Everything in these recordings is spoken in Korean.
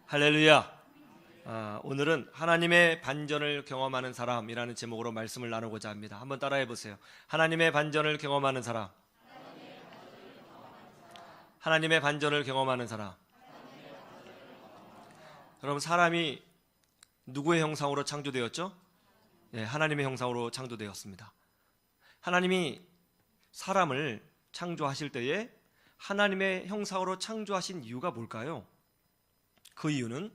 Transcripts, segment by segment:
할렐루야. 오늘은 하나님의 반전을 경험하는 사람이라는 제목으로 말씀을 나누고자 합니다. 한번 따라해 보세요. 하나님의 반전을 경험하는 사람. 하나님의 반전을 경험하는 사람. 여러분, 사람이 누구의 형상으로 창조되었죠? 네, 하나님의 형상으로 창조되었습니다. 하나님이 사람을 창조하실 때에 하나님의 형상으로 창조하신 이유가 뭘까요? 그 이유는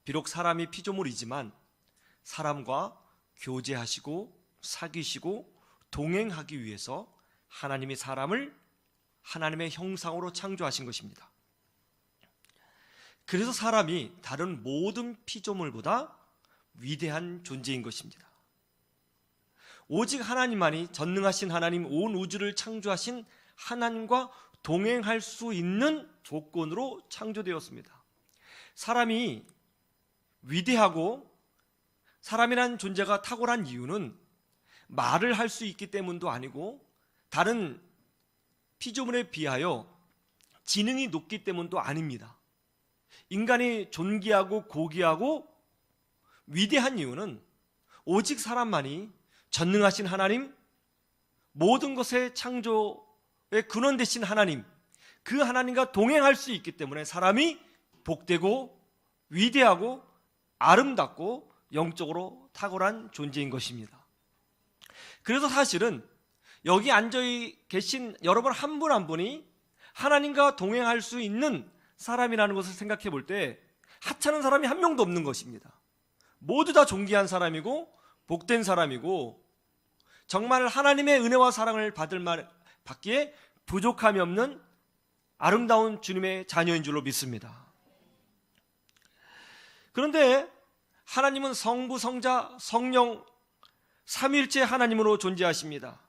비록 사람이 피조물이지만 사람과 교제하시고 사귀시고 동행하기 위해서 하나님이 사람을 하나님의 형상으로 창조하신 것입니다. 그래서 사람이 다른 모든 피조물보다 위대한 존재인 것입니다. 오직 하나님만이 전능하신 하나님, 온 우주를 창조하신 하나님과 동행할 수 있는 조건으로 창조되었습니다. 사람이 위대하고 사람이란 존재가 탁월한 이유는 말을 할 수 있기 때문도 아니고 다른 피조물에 비하여 지능이 높기 때문도 아닙니다. 인간이 존귀하고 고귀하고 위대한 이유는 오직 사람만이 전능하신 하나님, 모든 것의 창조의 근원 되신 하나님, 그 하나님과 동행할 수 있기 때문에 사람이 복되고 위대하고 아름답고 영적으로 탁월한 존재인 것입니다. 그래서 사실은 여기 앉아 계신 여러분 한 분 한 분이 하나님과 동행할 수 있는 사람이라는 것을 생각해 볼 때 하찮은 사람이 한 명도 없는 것입니다. 모두 다 존귀한 사람이고 복된 사람이고 정말 하나님의 은혜와 사랑을 받기에 부족함이 없는 아름다운 주님의 자녀인 줄로 믿습니다. 그런데 하나님은 성부, 성자, 성령 삼위일체 하나님으로 존재하십니다.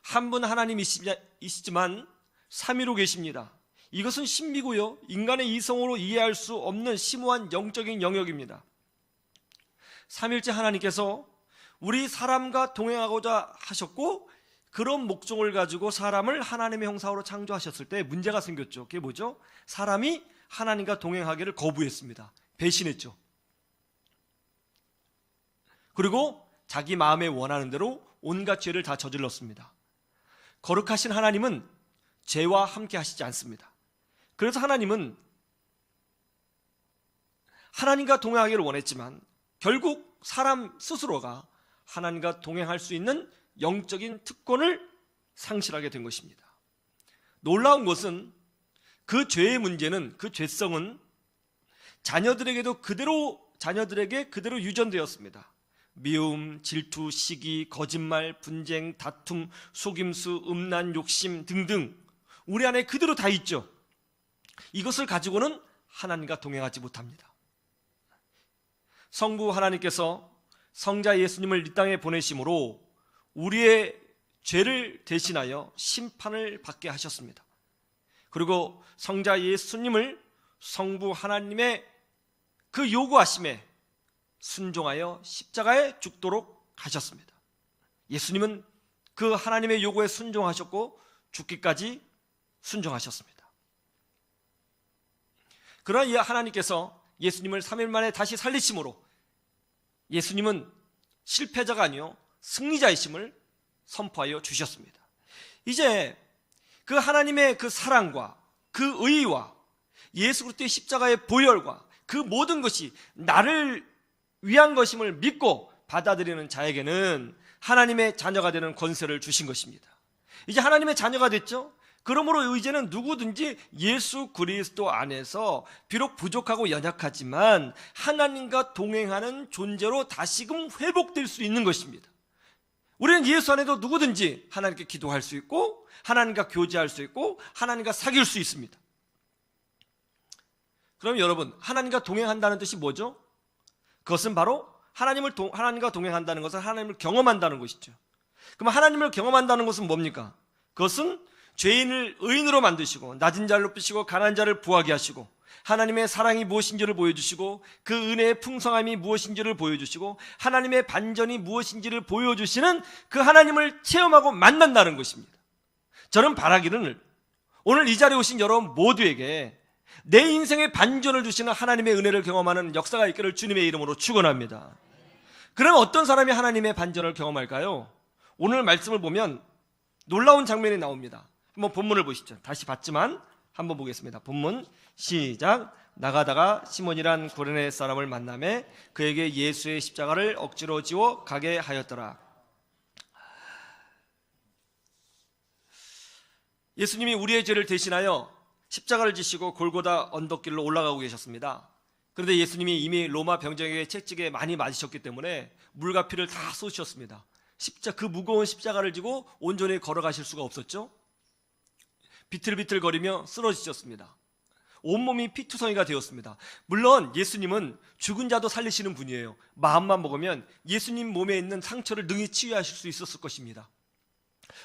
한 분 하나님이시지만 삼위로 계십니다. 이것은 신비고요, 인간의 이성으로 이해할 수 없는 심오한 영적인 영역입니다. 삼위일체 하나님께서 우리 사람과 동행하고자 하셨고 그런 목적을 가지고 사람을 하나님의 형상으로 창조하셨을 때 문제가 생겼죠. 그게 뭐죠? 사람이 하나님과 동행하기를 거부했습니다. 배신했죠. 그리고 자기 마음에 원하는 대로 온갖 죄를 다 저질렀습니다. 거룩하신 하나님은 죄와 함께 하시지 않습니다. 그래서 하나님은 하나님과 동행하기를 원했지만 결국 사람 스스로가 하나님과 동행할 수 있는 영적인 특권을 상실하게 된 것입니다. 놀라운 것은 그 죄의 문제는, 그 죄성은 자녀들에게 그대로 유전되었습니다. 미움, 질투, 시기, 거짓말, 분쟁, 다툼, 속임수, 음란, 욕심 등등 우리 안에 그대로 다 있죠. 이것을 가지고는 하나님과 동행하지 못합니다. 성부 하나님께서 성자 예수님을 이 땅에 보내심으로 우리의 죄를 대신하여 심판을 받게 하셨습니다. 그리고 성자 예수님을 성부 하나님의 그 요구하심에 순종하여 십자가에 죽도록 하셨습니다. 예수님은 그 하나님의 요구에 순종하셨고 죽기까지 순종하셨습니다. 그러나 이 하나님께서 예수님을 3일 만에 다시 살리심으로 예수님은 실패자가 아니요 승리자이심을 선포하여 주셨습니다. 이제 그 하나님의 그 사랑과 그 의와 예수 그리스도의 십자가의 보혈과 그 모든 것이 나를 위한 것임을 믿고 받아들이는 자에게는 하나님의 자녀가 되는 권세를 주신 것입니다. 이제 하나님의 자녀가 됐죠? 그러므로 이제는 누구든지 예수 그리스도 안에서 비록 부족하고 연약하지만 하나님과 동행하는 존재로 다시금 회복될 수 있는 것입니다. 우리는 예수 안에도 누구든지 하나님께 기도할 수 있고 하나님과 교제할 수 있고 하나님과 사귈 수 있습니다. 그럼 여러분, 하나님과 동행한다는 뜻이 뭐죠? 그것은 바로 하나님과 동행한다는 것은 하나님을 경험한다는 것이죠. 그럼 하나님을 경험한다는 것은 뭡니까? 그것은 죄인을 의인으로 만드시고 낮은 자를 높이시고 가난한 자를 부하게 하시고 하나님의 사랑이 무엇인지를 보여주시고 그 은혜의 풍성함이 무엇인지를 보여주시고 하나님의 반전이 무엇인지를 보여주시는 그 하나님을 체험하고 만난다는 것입니다. 저는 바라기를 오늘 이 자리에 오신 여러분 모두에게 내 인생에 반전을 주시는 하나님의 은혜를 경험하는 역사가 있기를 주님의 이름으로 축원합니다. 그럼 어떤 사람이 하나님의 반전을 경험할까요? 오늘 말씀을 보면 놀라운 장면이 나옵니다. 한번 본문을 보시죠. 다시 봤지만 한번 보겠습니다. 본문 시작. 나가다가 시몬이란 구레네 사람을 만나매 그에게 예수의 십자가를 억지로 지워 가게 하였더라. 예수님이 우리의 죄를 대신하여 십자가를 지시고 골고다 언덕길로 올라가고 계셨습니다. 그런데 예수님이 이미 로마 병정에게 채찍에 많이 맞으셨기 때문에 물과 피를 다 쏟으셨습니다. 그 무거운 십자가를 지고 온전히 걸어가실 수가 없었죠. 비틀비틀거리며 쓰러지셨습니다. 온몸이 피투성이가 되었습니다. 물론 예수님은 죽은 자도 살리시는 분이에요. 마음만 먹으면 예수님 몸에 있는 상처를 능히 치유하실 수 있었을 것입니다.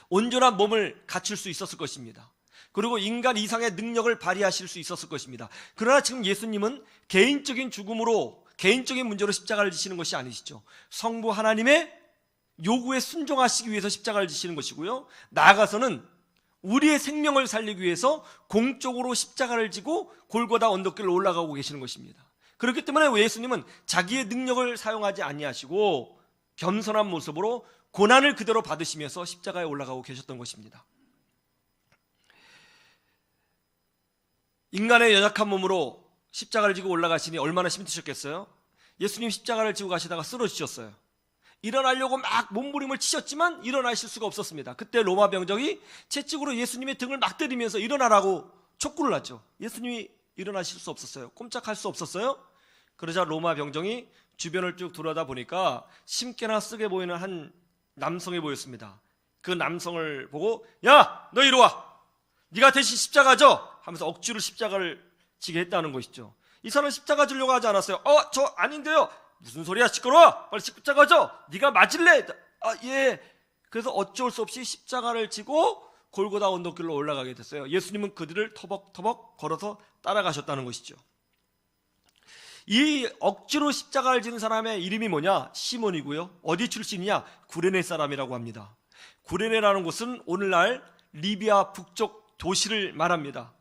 온전한 몸을 갖출 수 있었을 것입니다. 그리고 인간 이상의 능력을 발휘하실 수 있었을 것입니다. 그러나 지금 예수님은 개인적인 죽음으로, 개인적인 문제로 십자가를 지시는 것이 아니시죠. 성부 하나님의 요구에 순종하시기 위해서 십자가를 지시는 것이고요, 나아가서는 우리의 생명을 살리기 위해서 공적으로 십자가를 지고 골고다 언덕길로 올라가고 계시는 것입니다. 그렇기 때문에 예수님은 자기의 능력을 사용하지 아니하시고 겸손한 모습으로 고난을 그대로 받으시면서 십자가에 올라가고 계셨던 것입니다. 인간의 연약한 몸으로 십자가를 지고 올라가시니 얼마나 힘드셨겠어요? 예수님 십자가를 지고 가시다가 쓰러지셨어요. 일어나려고 막 몸부림을 치셨지만 일어나실 수가 없었습니다. 그때 로마 병정이 채찍으로 예수님의 등을 막 때리면서 일어나라고 촉구를 하죠. 예수님이 일어나실 수 없었어요. 꼼짝할 수 없었어요. 그러자 로마 병정이 주변을 쭉 돌아다 보니까 심께나 쓰게 보이는 한 남성이 보였습니다. 그 남성을 보고 야, 너 이리 와, 네가 대신 십자가 져 하면서 억지로 십자가를 지게 했다는 것이죠. 이 사람은 십자가 지려고 하지 않았어요. 저 아닌데요. 무슨 소리야, 시끄러워, 빨리 십자가 져, 네가 맞을래? 예. 그래서 어쩔 수 없이 십자가를 지고 골고다 언덕길로 올라가게 됐어요. 예수님은 그들을 터벅터벅 걸어서 따라가셨다는 것이죠. 이 억지로 십자가를 지는 사람의 이름이 뭐냐? 시몬이고요. 어디 출신이냐? 구레네 사람이라고 합니다. 구레네라는 곳은 오늘날 리비아 북쪽 도시를 말합니다.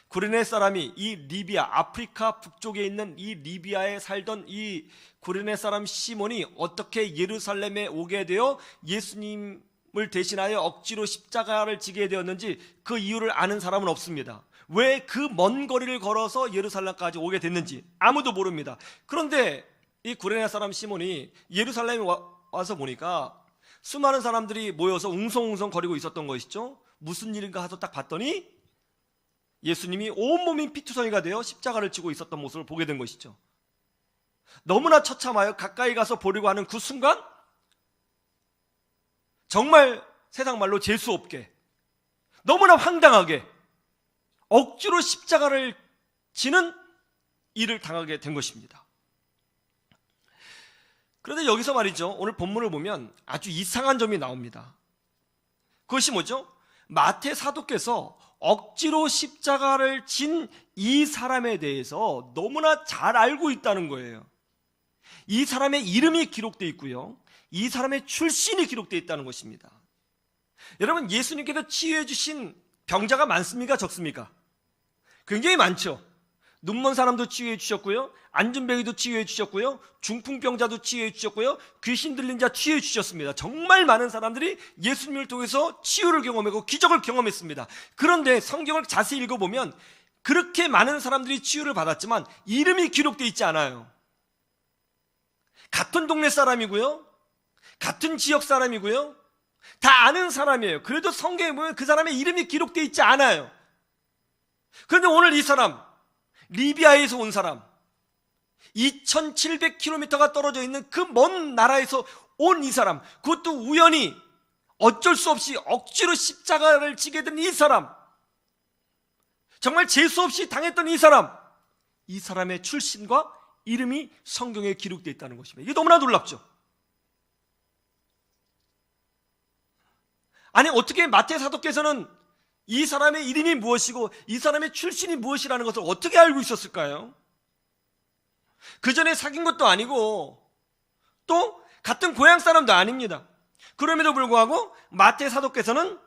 구레네 사람이 이 리비아, 아프리카 북쪽에 있는 이 리비아에 살던 이 구레네 사람 시몬이 어떻게 예루살렘에 오게 되어 예수님을 대신하여 억지로 십자가를 지게 되었는지 그 이유를 아는 사람은 없습니다. 왜 그 먼 거리를 걸어서 예루살렘까지 오게 됐는지 아무도 모릅니다. 그런데 이 구레네 사람 시몬이 예루살렘에 와서 보니까 수많은 사람들이 모여서 웅성웅성 거리고 있었던 것이죠. 무슨 일인가 하고 딱 봤더니 예수님이 온몸이 피투성이가 되어 십자가를 지고 있었던 모습을 보게 된 것이죠. 너무나 처참하여 가까이 가서 보려고 하는 그 순간 정말 세상 말로 재수 없게, 너무나 황당하게 억지로 십자가를 지는 일을 당하게 된 것입니다. 그런데 여기서 말이죠, 오늘 본문을 보면 아주 이상한 점이 나옵니다. 그것이 뭐죠? 마태 사도께서 억지로 십자가를 진 이 사람에 대해서 너무나 잘 알고 있다는 거예요. 이 사람의 이름이 기록되어 있고요, 이 사람의 출신이 기록되어 있다는 것입니다. 여러분, 예수님께서 치유해 주신 병자가 많습니까? 적습니까? 굉장히 많죠. 눈먼 사람도 치유해 주셨고요, 안진뱅이도 치유해 주셨고요, 중풍병자도 치유해 주셨고요, 귀신 들린 자 치유해 주셨습니다. 정말 많은 사람들이 예수님을 통해서 치유를 경험하고 기적을 경험했습니다. 그런데 성경을 자세히 읽어보면 그렇게 많은 사람들이 치유를 받았지만 이름이 기록되어 있지 않아요. 같은 동네 사람이고요, 같은 지역 사람이고요, 다 아는 사람이에요. 그래도 성경에 보면 그 사람의 이름이 기록되어 있지 않아요. 그런데 오늘 이 사람, 리비아에서 온 사람, 2700km가 떨어져 있는 그 먼 나라에서 온 이 사람, 그것도 우연히 어쩔 수 없이 억지로 십자가를 지게 된 이 사람, 정말 재수 없이 당했던 이 사람의 출신과 이름이 성경에 기록되어 있다는 것입니다. 이게 너무나 놀랍죠. 아니, 어떻게 마태 사도께서는 이 사람의 이름이 무엇이고 이 사람의 출신이 무엇이라는 것을 어떻게 알고 있었을까요? 그 전에 사귄 것도 아니고 또 같은 고향 사람도 아닙니다. 그럼에도 불구하고 마태 사도께서는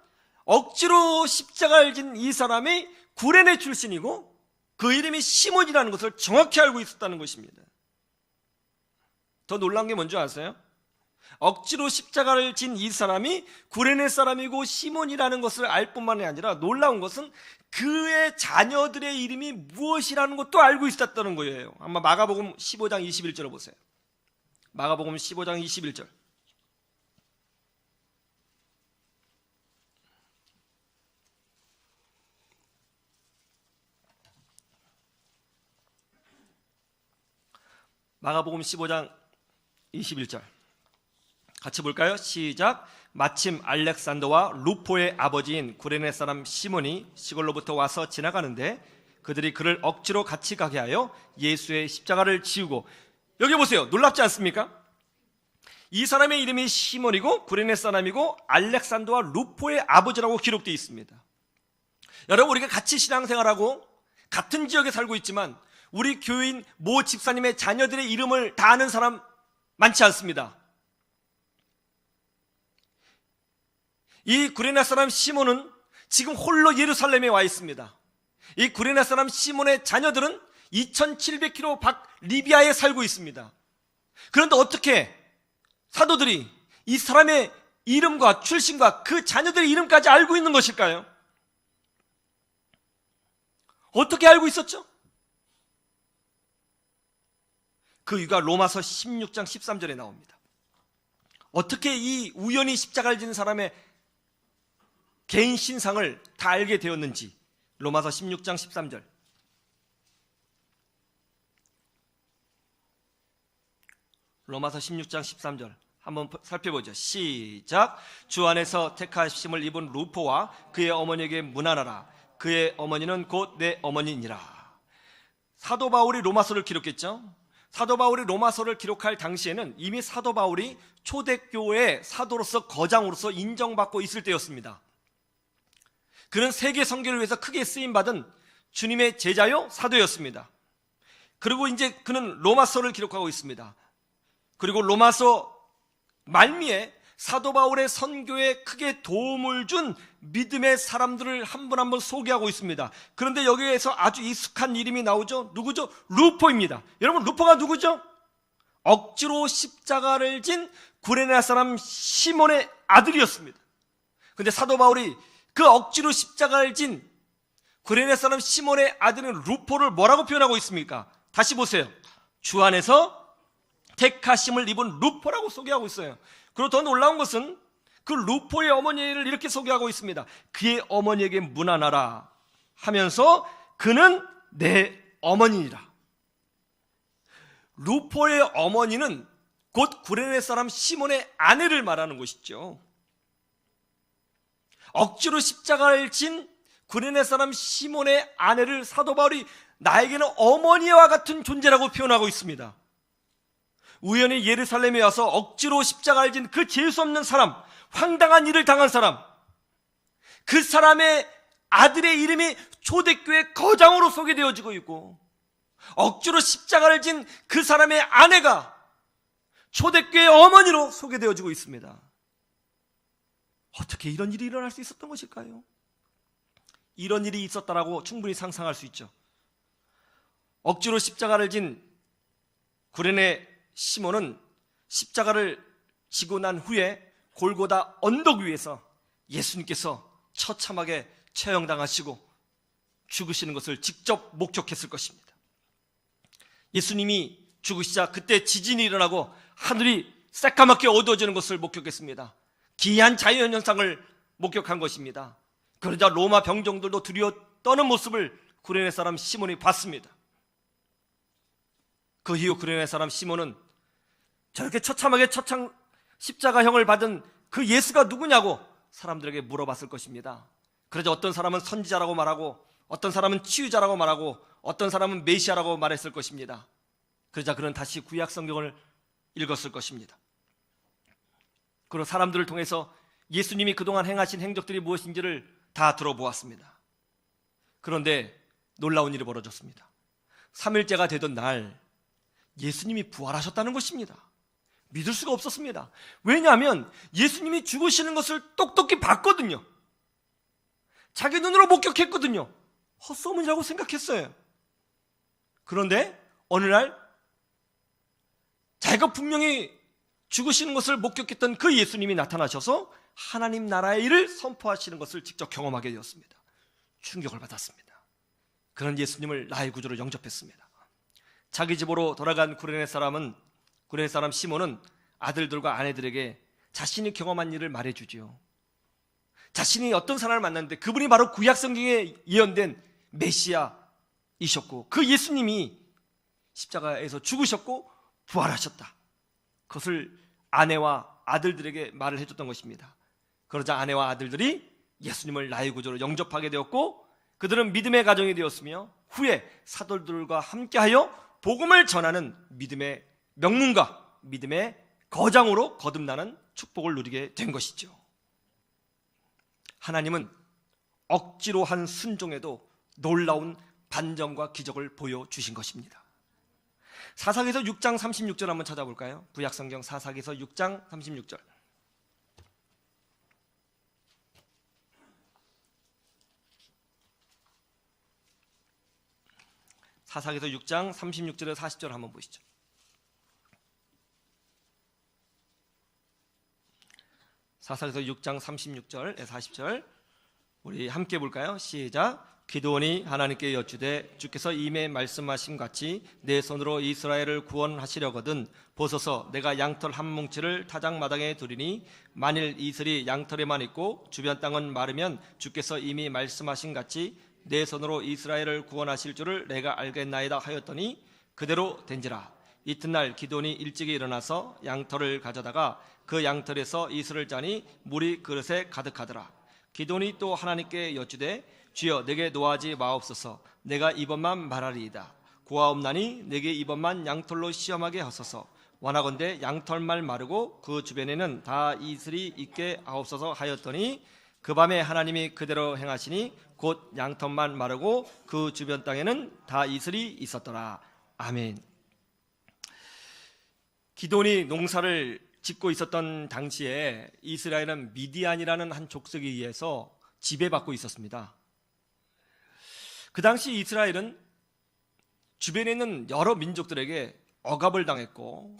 억지로 십자가를 진 이 사람이 구레네 출신이고 그 이름이 시몬이라는 것을 정확히 알고 있었다는 것입니다. 더 놀라운 게 뭔지 아세요? 억지로 십자가를 진 이 사람이 구레네 사람이고 시몬이라는 것을 알 뿐만이 아니라 놀라운 것은 그의 자녀들의 이름이 무엇이라는 것도 알고 있었다는 거예요. 아마 마가복음 15장 21절을 보세요. 마가복음 15장 21절. 마가복음 15장 21절 같이 볼까요? 시작. 마침 알렉산더와 루포의 아버지인 구레네 사람 시몬이 시골로부터 와서 지나가는데 그들이 그를 억지로 같이 가게 하여 예수의 십자가를 지우고, 여기 보세요. 놀랍지 않습니까? 이 사람의 이름이 시몬이고 구레네 사람이고 알렉산더와 루포의 아버지라고 기록되어 있습니다. 여러분, 우리가 같이 신앙생활하고 같은 지역에 살고 있지만 우리 교인 모 집사님의 자녀들의 이름을 다 아는 사람 많지 않습니다. 이 구레네 사람 시몬은 지금 홀로 예루살렘에 와 있습니다. 이 구레네 사람 시몬의 자녀들은 2700km 밖 리비아에 살고 있습니다. 그런데 어떻게 사도들이 이 사람의 이름과 출신과 그 자녀들의 이름까지 알고 있는 것일까요? 어떻게 알고 있었죠? 그 이유가 로마서 16장 13절에 나옵니다. 어떻게 이 우연히 십자가를 지는 사람의 개인 신상을 다 알게 되었는지, 로마서 16장 13절. 로마서 16장 13절 한번 살펴보죠. 시작. 주 안에서 택하심을 입은 루포와 그의 어머니에게 문안하라. 그의 어머니는 곧 내 어머니니라. 사도 바울이 로마서를 기록했죠. 사도 바울이 로마서를 기록할 당시에는 이미 사도 바울이 초대교회의 사도로서 거장으로서 인정받고 있을 때였습니다. 그는 세계 선교를 위해서 크게 쓰임받은 주님의 제자요 사도였습니다. 그리고 이제 그는 로마서를 기록하고 있습니다. 그리고 로마서 말미에 사도 바울의 선교에 크게 도움을 준 믿음의 사람들을 한 분 한 분 소개하고 있습니다. 그런데 여기에서 아주 익숙한 이름이 나오죠. 누구죠? 루포입니다. 여러분, 루포가 누구죠? 억지로 십자가를 진 구레네 사람 시몬의 아들이었습니다. 그런데 사도 바울이 그 억지로 십자가를 진 구레네 사람 시몬의 아들인 루포를 뭐라고 표현하고 있습니까? 다시 보세요. 주 안에서 택하심을 입은 루포라고 소개하고 있어요. 그리고 더 놀라운 것은 그 루포의 어머니를 이렇게 소개하고 있습니다. 그의 어머니에게 문안하라 하면서 그는 내 어머니니라. 루포의 어머니는 곧 구레네 사람 시몬의 아내를 말하는 것이죠. 억지로 십자가를 진 구레네 사람 시몬의 아내를 사도 바울이 나에게는 어머니와 같은 존재라고 표현하고 있습니다. 우연히 예루살렘에 와서 억지로 십자가를 진 그 재수 없는 사람, 황당한 일을 당한 사람, 그 사람의 아들의 이름이 초대교회 거장으로 소개되어지고 있고, 억지로 십자가를 진 그 사람의 아내가 초대교회 어머니로 소개되어지고 있습니다. 어떻게 이런 일이 일어날 수 있었던 것일까요? 이런 일이 있었다라고 충분히 상상할 수 있죠. 억지로 십자가를 진 구레네 시몬은 십자가를 지고 난 후에 골고다 언덕 위에서 예수님께서 처참하게 처형당하시고 죽으시는 것을 직접 목격했을 것입니다. 예수님이 죽으시자 그때 지진이 일어나고 하늘이 새까맣게 어두워지는 것을 목격했습니다. 기이한 자연현상을 목격한 것입니다. 그러자 로마 병정들도 두려워 떠는 모습을 구레네 사람 시몬이 봤습니다. 그 이후 구레네 사람 시몬은 저렇게 처참하게 십자가형을 받은 그 예수가 누구냐고 사람들에게 물어봤을 것입니다. 그러자 어떤 사람은 선지자라고 말하고, 어떤 사람은 치유자라고 말하고, 어떤 사람은 메시아라고 말했을 것입니다. 그러자 그는 다시 구약 성경을 읽었을 것입니다. 그리고 사람들을 통해서 예수님이 그동안 행하신 행적들이 무엇인지를 다 들어보았습니다. 그런데 놀라운 일이 벌어졌습니다. 3일째가 되던 날 예수님이 부활하셨다는 것입니다. 믿을 수가 없었습니다. 왜냐하면 예수님이 죽으시는 것을 똑똑히 봤거든요. 자기 눈으로 목격했거든요. 헛소문이라고 생각했어요. 그런데 어느 날 자기가 분명히 죽으시는 것을 목격했던 그 예수님이 나타나셔서 하나님 나라의 일을 선포하시는 것을 직접 경험하게 되었습니다. 충격을 받았습니다. 그런 예수님을 나의 구주로 영접했습니다. 자기 집으로 돌아간 구레네 사람 시몬은 아들들과 아내들에게 자신이 경험한 일을 말해주지요. 자신이 어떤 사람을 만났는데 그분이 바로 구약 성경에 예언된 메시아이셨고 그 예수님이 십자가에서 죽으셨고 부활하셨다. 그것을 아내와 아들들에게 말을 해줬던 것입니다. 그러자 아내와 아들들이 예수님을 나의 구주로 영접하게 되었고 그들은 믿음의 가정이 되었으며 후에 사도들과 함께하여 복음을 전하는 믿음의 명문가, 믿음의 거장으로 거듭나는 축복을 누리게 된 것이죠. 하나님은 억지로 한 순종에도 놀라운 반전과 기적을 보여주신 것입니다. 사사기서 6장 36절 한번 찾아볼까요? 구약성경 사사기서 6장 36절. 사사기서 6장 36절에서 40절 한번 보시죠. 사사기서 6장 36절에서 40절 우리 함께 볼까요? 시작. 기드온이 하나님께 여쭈되 주께서 이미 말씀하신 같이 내 손으로 이스라엘을 구원하시려거든 보소서 내가 양털 한 뭉치를 타작마당에 두리니 만일 이슬이 양털에만 있고 주변 땅은 마르면 주께서 이미 말씀하신 같이 내 손으로 이스라엘을 구원하실 줄을 내가 알겠나이다 하였더니 그대로 된지라. 이튿날 기드온이 일찍이 일어나서 양털을 가져다가 그 양털에서 이슬을 짜니 물이 그릇에 가득하더라. 기드온이 또 하나님께 여쭈되 주여 내게 노하지 마옵소서. 내가 이번만 말하리이다. 고아옵나니 내게 이번만 양털로 시험하게 하소서. 원하건대 양털만 마르고 그 주변에는 다 이슬이 있게 하옵소서 하였더니 그 밤에 하나님이 그대로 행하시니 곧 양털만 마르고 그 주변 땅에는 다 이슬이 있었더라. 아멘. 기드온이 농사를 짓고 있었던 당시에 이스라엘은 미디안이라는 한 족속에 의해서 지배받고 있었습니다. 그 당시 이스라엘은 주변에 있는 여러 민족들에게 억압을 당했고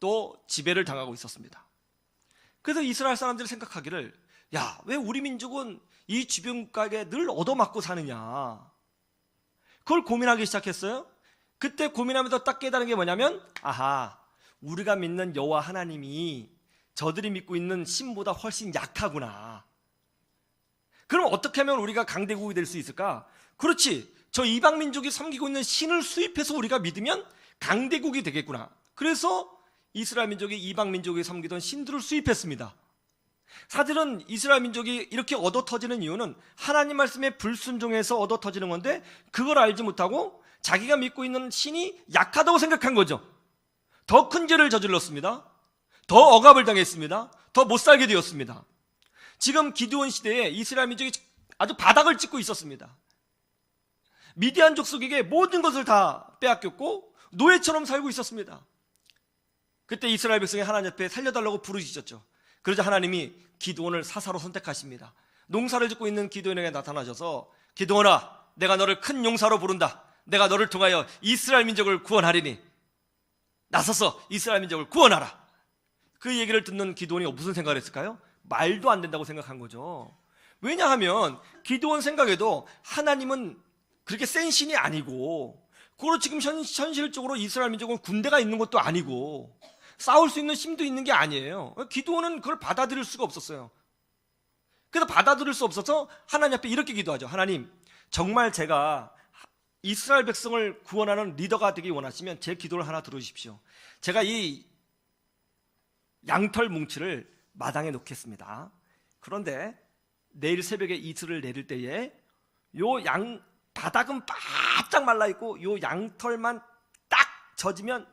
또 지배를 당하고 있었습니다. 그래서 이스라엘 사람들이 생각하기를 야, 왜 우리 민족은 이 주변 국가에 늘 얻어맞고 사느냐, 그걸 고민하기 시작했어요. 그때 고민하면서 딱 깨달은 게 뭐냐면 아하, 우리가 믿는 여호와 하나님이 저들이 믿고 있는 신보다 훨씬 약하구나. 그럼 어떻게 하면 우리가 강대국이 될 수 있을까? 그렇지, 저 이방 민족이 섬기고 있는 신을 수입해서 우리가 믿으면 강대국이 되겠구나. 그래서 이스라엘 민족이 이방 민족이 섬기던 신들을 수입했습니다. 사실은 이스라엘 민족이 이렇게 얻어터지는 이유는 하나님 말씀에 불순종해서 얻어터지는 건데 그걸 알지 못하고 자기가 믿고 있는 신이 약하다고 생각한 거죠. 더 큰 죄를 저질렀습니다. 더 억압을 당했습니다. 더 못살게 되었습니다. 지금 기드온 시대에 이스라엘 민족이 아주 바닥을 찍고 있었습니다. 미디안 족속에게 모든 것을 다 빼앗겼고 노예처럼 살고 있었습니다. 그때 이스라엘 백성이 하나님 앞에 살려달라고 부르짖었죠. 그러자 하나님이 기드온을 사사로 선택하십니다. 농사를 짓고 있는 기드온에게 나타나셔서 기드온아, 내가 너를 큰 용사로 부른다. 내가 너를 통하여 이스라엘 민족을 구원하리니 나서서 이스라엘 민족을 구원하라. 그 얘기를 듣는 기드온이 무슨 생각을 했을까요? 말도 안 된다고 생각한 거죠. 왜냐하면 기드온 생각에도 하나님은 그렇게 센 신이 아니고, 그리고 지금 현실적으로 이스라엘 민족은 군대가 있는 것도 아니고 싸울 수 있는 힘도 있는 게 아니에요. 기드온은 그걸 받아들일 수가 없었어요. 그래서 받아들일 수 없어서 하나님 앞에 이렇게 기도하죠. 하나님, 정말 제가 이스라엘 백성을 구원하는 리더가 되기 원하시면 제 기도를 하나 들어주십시오. 제가 이 양털 뭉치를 마당에 놓겠습니다. 그런데 내일 새벽에 이슬을 내릴 때에 요 바닥은 바짝 말라있고 요 양털만 딱 젖으면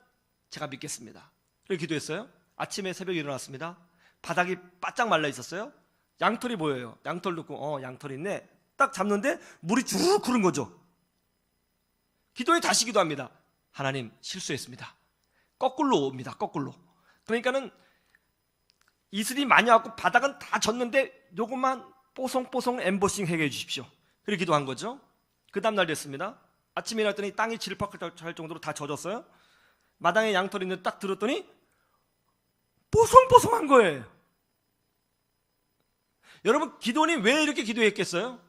제가 믿겠습니다. 이렇게 기도했어요. 아침에 새벽에 일어났습니다. 바닥이 바짝 말라있었어요. 양털이 보여요. 양털 놓고 양털이 있네. 딱 잡는데 물이 쭉 흐른 거죠. 기도에 다시 기도합니다. 하나님, 실수했습니다. 거꾸로 옵니다. 거꾸로. 그러니까는 이슬이 많이 왔고 바닥은 다 젖는데 요것만 뽀송뽀송 엠보싱 해결해 주십시오. 그렇게 기도한 거죠. 그 다음날 됐습니다. 아침에 일어났더니 땅이 질퍽할 정도로 다 젖었어요. 마당에 양털이 있는데 딱 들었더니 뽀송뽀송한 거예요. 여러분, 기도원이 왜 이렇게 기도했겠어요?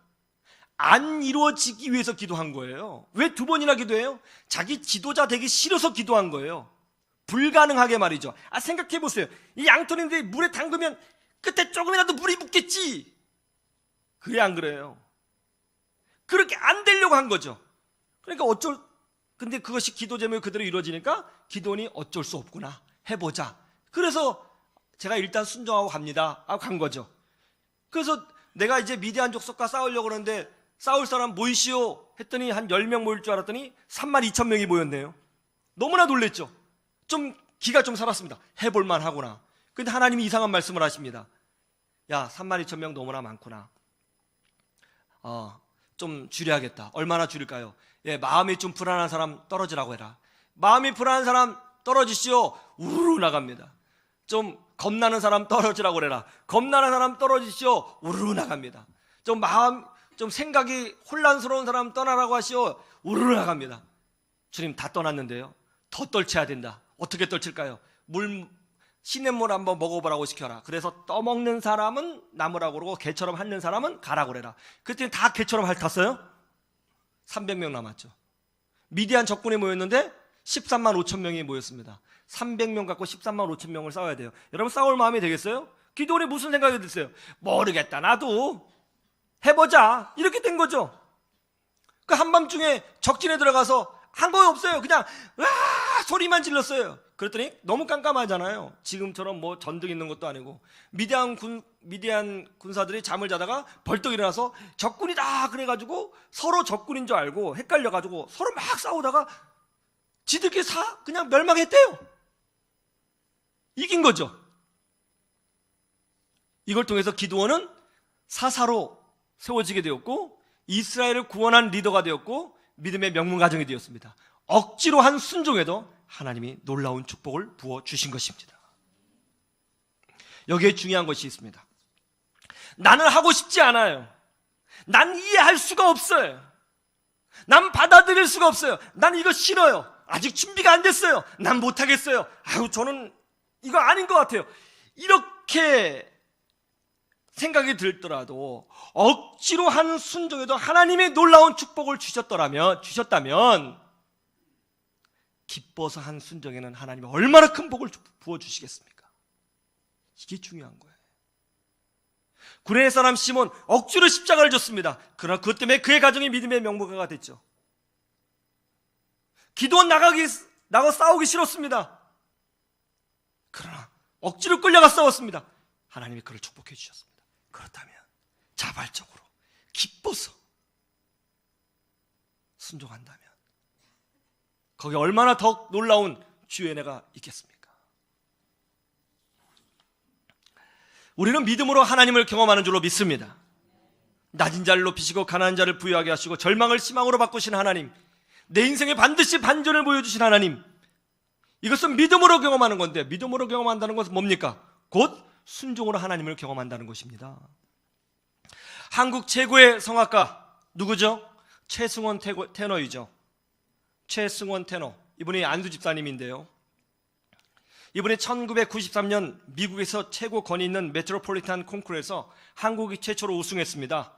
안 이루어지기 위해서 기도한 거예요. 왜 2번이나 기도해요? 자기 지도자 되기 싫어서 기도한 거예요. 불가능하게 말이죠. 생각해보세요. 이 양털인데 물에 담그면 끝에 조금이라도 물이 묻겠지. 그래 안 그래요? 그렇게 안 되려고 한 거죠. 그러니까 근데 그것이 기도 제목이 그대로 이루어지니까 기도원이 어쩔 수 없구나, 해보자. 그래서 제가 일단 순종하고 갑니다 하고 간 거죠. 그래서 내가 이제 미디안 족속과 싸우려고 그러는데 싸울 사람 모이시오 했더니 한 10명 모일 줄 알았더니 32,000명이 모였네요. 너무나 놀랬죠. 좀 기가 좀 살았습니다. 해볼만 하구나. 근데 하나님이 이상한 말씀을 하십니다. 야, 32,000명 너무나 많구나. 좀 줄여야겠다. 얼마나 줄일까요? 예, 마음이 좀 불안한 사람 떨어지라고 해라. 마음이 불안한 사람 떨어지시오. 우르르 나갑니다. 좀 겁나는 사람 떨어지라고 그래라. 겁나는 사람 떨어지시오. 우르르 나갑니다. 좀 생각이 혼란스러운 사람 떠나라고 하시오. 우르르 나갑니다. 주님, 다 떠났는데요. 더 떨쳐야 된다. 어떻게 떨칠까요? 시냇물 한번 먹어보라고 시켜라. 그래서 떠먹는 사람은 남으라고 그러고 개처럼 핥는 사람은 가라고 그래라. 그랬더니 다 개처럼 핥았어요. 300명 남았죠. 미디안 적군이 모였는데 13만 5천 명이 모였습니다. 300명 갖고 13만 5천 명을 싸워야 돼요. 여러분, 싸울 마음이 되겠어요? 기도원이 무슨 생각이 드세요? 모르겠다, 나도 해보자, 이렇게 된 거죠. 그 한밤중에 적진에 들어가서 한 거 없어요. 그냥 소리만 질렀어요. 그랬더니 너무 깜깜하잖아요. 지금처럼 뭐 전등 있는 것도 아니고. 미디안 군사들이 잠을 자다가 벌떡 일어나서 적군이다 그래가지고 서로 적군인 줄 알고 헷갈려가지고 서로 막 싸우다가 지들끼리 그냥 멸망했대요. 이긴 거죠. 이걸 통해서 기드온은 사사로 세워지게 되었고 이스라엘을 구원한 리더가 되었고 믿음의 명문 가정이 되었습니다. 억지로 한 순종에도 하나님이 놀라운 축복을 부어주신 것입니다. 여기에 중요한 것이 있습니다. 나는 하고 싶지 않아요. 난 이해할 수가 없어요. 난 받아들일 수가 없어요. 난 이거 싫어요. 아직 준비가 안 됐어요. 난 못하겠어요. 저는 이거 아닌 것 같아요. 이렇게 생각이 들더라도 억지로 한 순종에도 하나님의 놀라운 축복을 주셨다면 기뻐서 한 순종에는 하나님이 얼마나 큰 복을 부어주시겠습니까? 이게 중요한 거예요. 구레네 사람 시몬 억지로 십자가를 졌습니다. 그러나 그것 때문에 그의 가정이 믿음의 명목가가 됐죠. 기도원 나가 싸우기 싫었습니다. 그러나 억지로 끌려가 싸웠습니다. 하나님이 그를 축복해 주셨습니다. 그렇다면 자발적으로 기뻐서 순종한다면 거기에 얼마나 더 놀라운 주의 은혜가 있겠습니까? 우리는 믿음으로 하나님을 경험하는 줄로 믿습니다. 낮은 자를 높이시고 가난한 자를 부유하게 하시고 절망을 희망으로 바꾸신 하나님, 내 인생에 반드시 반전을 보여주신 하나님, 이것은 믿음으로 경험하는 건데, 믿음으로 경험한다는 것은 뭡니까? 곧 순종으로 하나님을 경험한다는 것입니다. 한국 최고의 성악가 누구죠? 최승원 테너이죠. 최승원 테너, 이분이 안수 집사님인데요. 이분이 1993년 미국에서 최고 권위 있는 메트로폴리탄 콩쿠르에서 한국이 최초로 우승했습니다.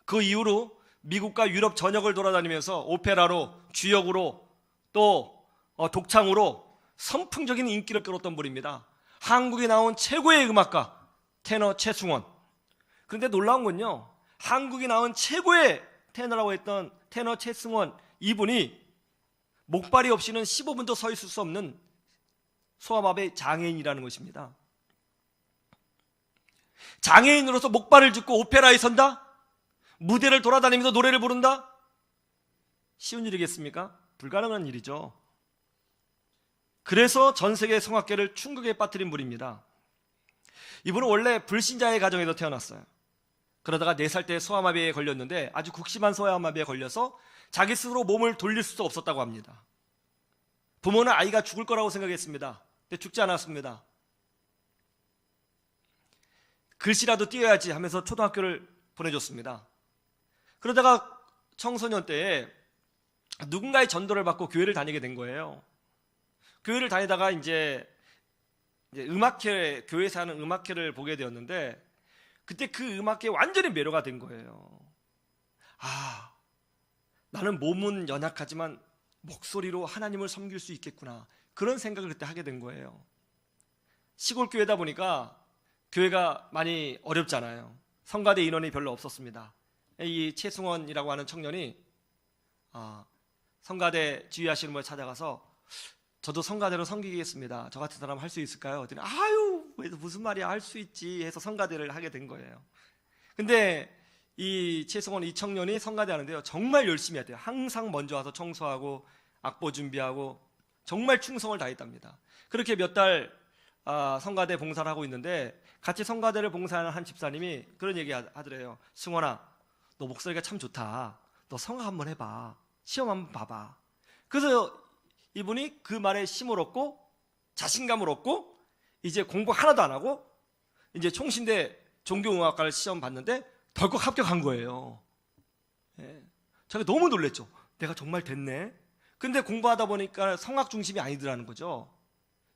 그 이후로 미국과 유럽 전역을 돌아다니면서 오페라로, 주역으로, 또 독창으로 선풍적인 인기를 끌었던 분입니다. 한국에 나온 최고의 음악가 테너 최승원. 그런데 놀라운 건요, 한국이 나온 최고의 테너라고 했던 테너 최승원, 이분이 목발이 없이는 15분도 서 있을 수 없는 소아마비 장애인이라는 것입니다. 장애인으로서 목발을 짚고 오페라에 선다? 무대를 돌아다니면서 노래를 부른다? 쉬운 일이겠습니까? 불가능한 일이죠. 그래서 전 세계 성악계를 충격에 빠뜨린 분입니다. 이분은 원래 불신자의 가정에서 태어났어요. 그러다가 4살 때 소아마비에 걸렸는데 아주 극심한 소아마비에 걸려서 자기 스스로 몸을 돌릴 수도 없었다고 합니다. 부모는 아이가 죽을 거라고 생각했습니다. 근데 죽지 않았습니다. 글씨라도 띄어야지 하면서 초등학교를 보내줬습니다. 그러다가 청소년 때에 누군가의 전도를 받고 교회를 다니게 된 거예요. 교회를 다니다가 이제 음악회, 교회에서 하는 음악회를 보게 되었는데, 그때 그 음악회에 완전히 매료가 된 거예요. 아, 나는 몸은 연약하지만 목소리로 하나님을 섬길 수 있겠구나, 그런 생각을 그때 하게 된 거예요. 시골 교회다 보니까 교회가 많이 어렵잖아요. 성가대 인원이 별로 없었습니다. 이 최승원이라고 하는 청년이 성가대 지휘하시는 분을 찾아가서 저도 성가대로 섬기겠습니다, 저 같은 사람 할 수 있을까요? 그랬더니 아유, 무슨 말이야, 할 수 있지 해서 성가대를 하게 된 거예요. 근데 이 최승원 이 청년이 성가대 하는데요, 정말 열심히 했대요. 항상 먼저 와서 청소하고 악보 준비하고 정말 충성을 다했답니다. 그렇게 몇 달 성가대 봉사를 하고 있는데, 같이 성가대를 봉사하는 한 집사님이 그런 얘기 하더래요. 승원아, 너 목소리가 참 좋다, 너 성악 한번 해봐, 시험 한번 봐봐. 그래서 이분이 그 말에 힘을 얻고 자신감을 얻고 이제 공부 하나도 안 하고 이제 총신대 종교음악과를 시험 봤는데 덜컥 합격한 거예요. 제가 너무 놀랬죠. 내가 정말 됐네. 근데 공부하다 보니까 성악 중심이 아니더라는 거죠.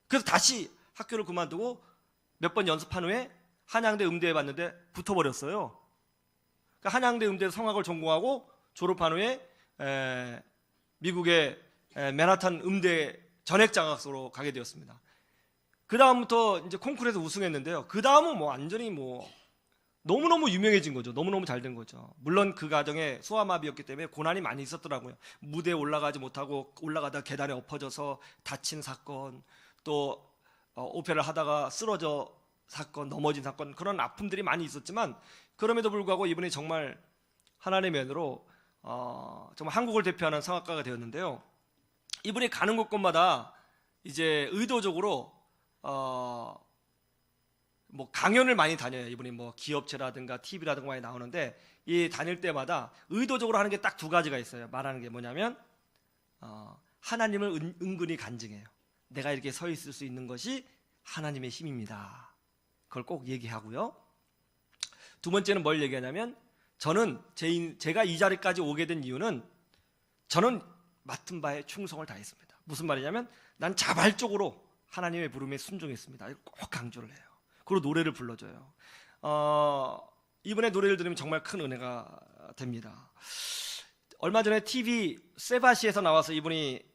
그래서 다시 학교를 그만두고 몇 번 연습한 후에 한양대 음대에 봤는데 붙어버렸어요. 그러니까 한양대 음대에서 성악을 전공하고 졸업한 후에 미국의 맨하탄 음대 전액장학소로 가게 되었습니다. 그 다음부터 이제 콩쿠르에서 우승했는데요. 그 다음은 완전히 너무너무 유명해진 거죠. 너무너무 잘 된 거죠. 물론 그 과정에 소아마비였기 때문에 고난이 많이 있었더라고요. 무대에 올라가지 못하고 올라가다가 계단에 엎어져서 다친 사건, 또 오페라를 하다가 쓰러져 사건, 넘어진 사건, 그런 아픔들이 많이 있었지만, 그럼에도 불구하고 이분이 정말 하나님의 은혜로 정말 한국을 대표하는 성악가가 되었는데요. 이분이 가는 곳곳마다 이제 의도적으로 강연을 많이 다녀요. 이분이 기업체라든가 TV라든가 많이 나오는데, 이 다닐 때마다 의도적으로 하는 게 딱 두 가지가 있어요. 말하는 게 뭐냐면 하나님을 은근히 간증해요. 내가 이렇게 서 있을 수 있는 것이 하나님의 힘입니다. 그걸 꼭 얘기하고요. 두 번째는 뭘 얘기하냐면, 저는 제가 이 자리까지 오게 된 이유는 저는 맡은 바에 충성을 다했습니다. 무슨 말이냐면, 난 자발적으로 하나님의 부름에 순종했습니다. 이걸 꼭 강조를 해요. 그리고 노래를 불러줘요. 이분의 노래를 들으면 정말 큰 은혜가 됩니다. 얼마 전에 TV 세바시에서 나와서 이분이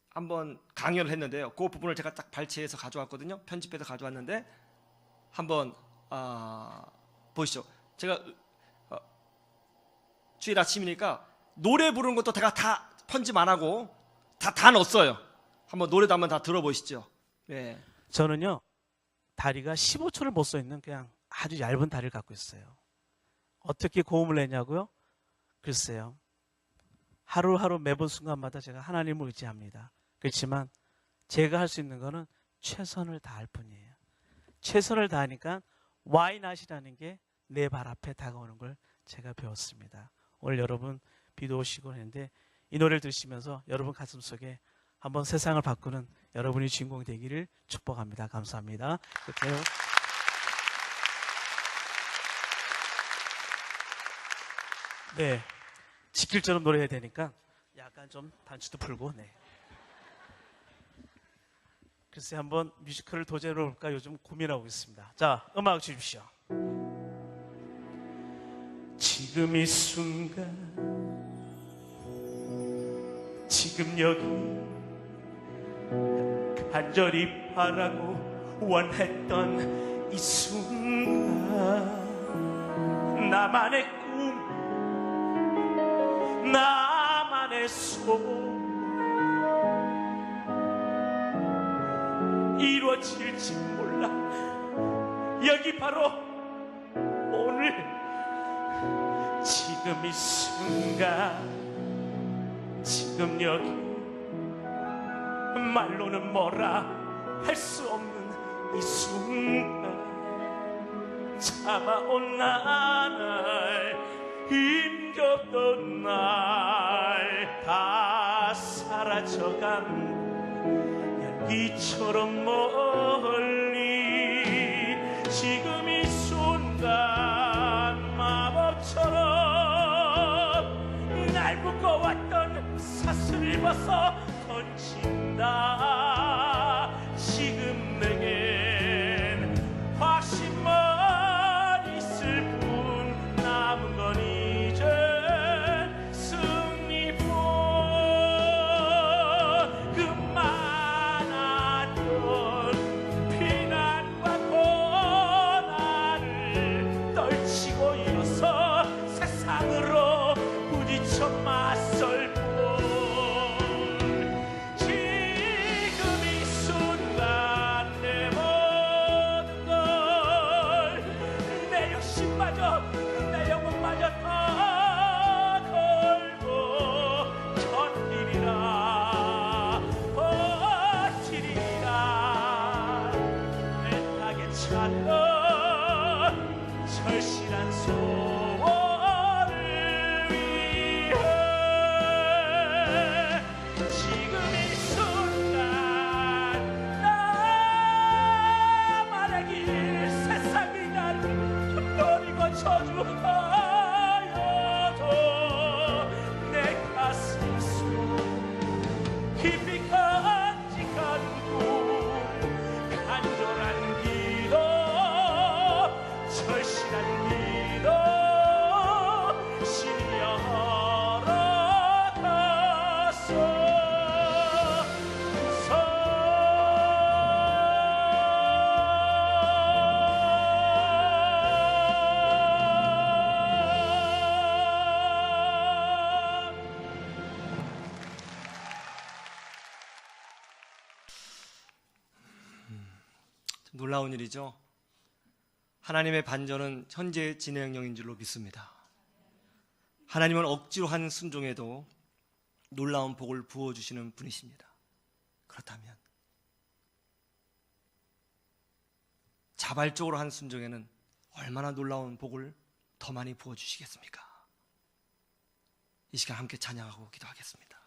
한번 강연을 했는데요. 그 부분을 제가 딱 발췌해서 가져왔거든요. 편집해서 가져왔는데 한번 보시죠. 제가 주일 아침이니까 노래 부르는 것도 제가 다 편집 안 하고 다 넣었어요. 한번 노래도 한번 다 들어보시죠. 네. 저는요, 다리가 15초를 못 서 있는 그냥 아주 얇은 다리를 갖고 있어요. 어떻게 고음을 내냐고요? 글쎄요, 하루하루 매번 순간마다 제가 하나님을 의지합니다. 그렇지만 제가 할 수 있는 거는 최선을 다할 뿐이에요. 최선을 다하니까 와이낫이라는 게 내 발 앞에 다가오는 걸 제가 배웠습니다. 오늘 여러분 비도 오시고 했는데, 이 노래를 들으시면서 여러분 가슴 속에 한번 세상을 바꾸는 여러분이 주인공이 되기를 축복합니다. 감사합니다. 그렇게요. 네, 지킬처럼 노래해야 되니까 약간 좀 단추도 풀고. 네. 글쎄, 한번 뮤지컬을 도전해볼까 요즘 고민하고 있습니다. 자, 음악 주십시오. 지금 이 순간, 지금 여기 간절히 바라고 원했던 이 순간, 나만의 꿈, 나만의 소원 이루어질지 몰라. 여기 바로 오늘, 지금 이 순간, 지금 여기, 말로는 뭐라 할 수 없는 이 순간, 참아온 날, 힘겹던 날, 다 사라져간 이처럼 멀리, 지금 이 순간 마법처럼 날 묶어왔던 사슬을 집어서 던진다. 지금 내겐 확신만 있을 뿐 남은 건 이제 승리뿐. 그 많았던 비난과 고난을 떨치고 일어서 세상으로 부딪혀 맞설 뿐. 지금 이 순간 내 모든 걸, 내 욕심마저, 내 영혼마저 다 걸고 견디리라, 버티리라. 애타게 찾는 절실한 소원을 위해. 지금 이 순간 나만의 길, 세상이 날 버리고 저주하여도 내 가슴 속 깊이 간직한 꿈, 간절한 기도, 절실한 기도, 신이 놀라운 일이죠. 하나님의 반전은 현재 진행형인 줄로 믿습니다. 하나님은 억지로 한 순종에도 놀라운 복을 부어주시는 분이십니다. 그렇다면 자발적으로 한 순종에는 얼마나 놀라운 복을 더 많이 부어주시겠습니까? 이 시간 함께 찬양하고 기도하겠습니다.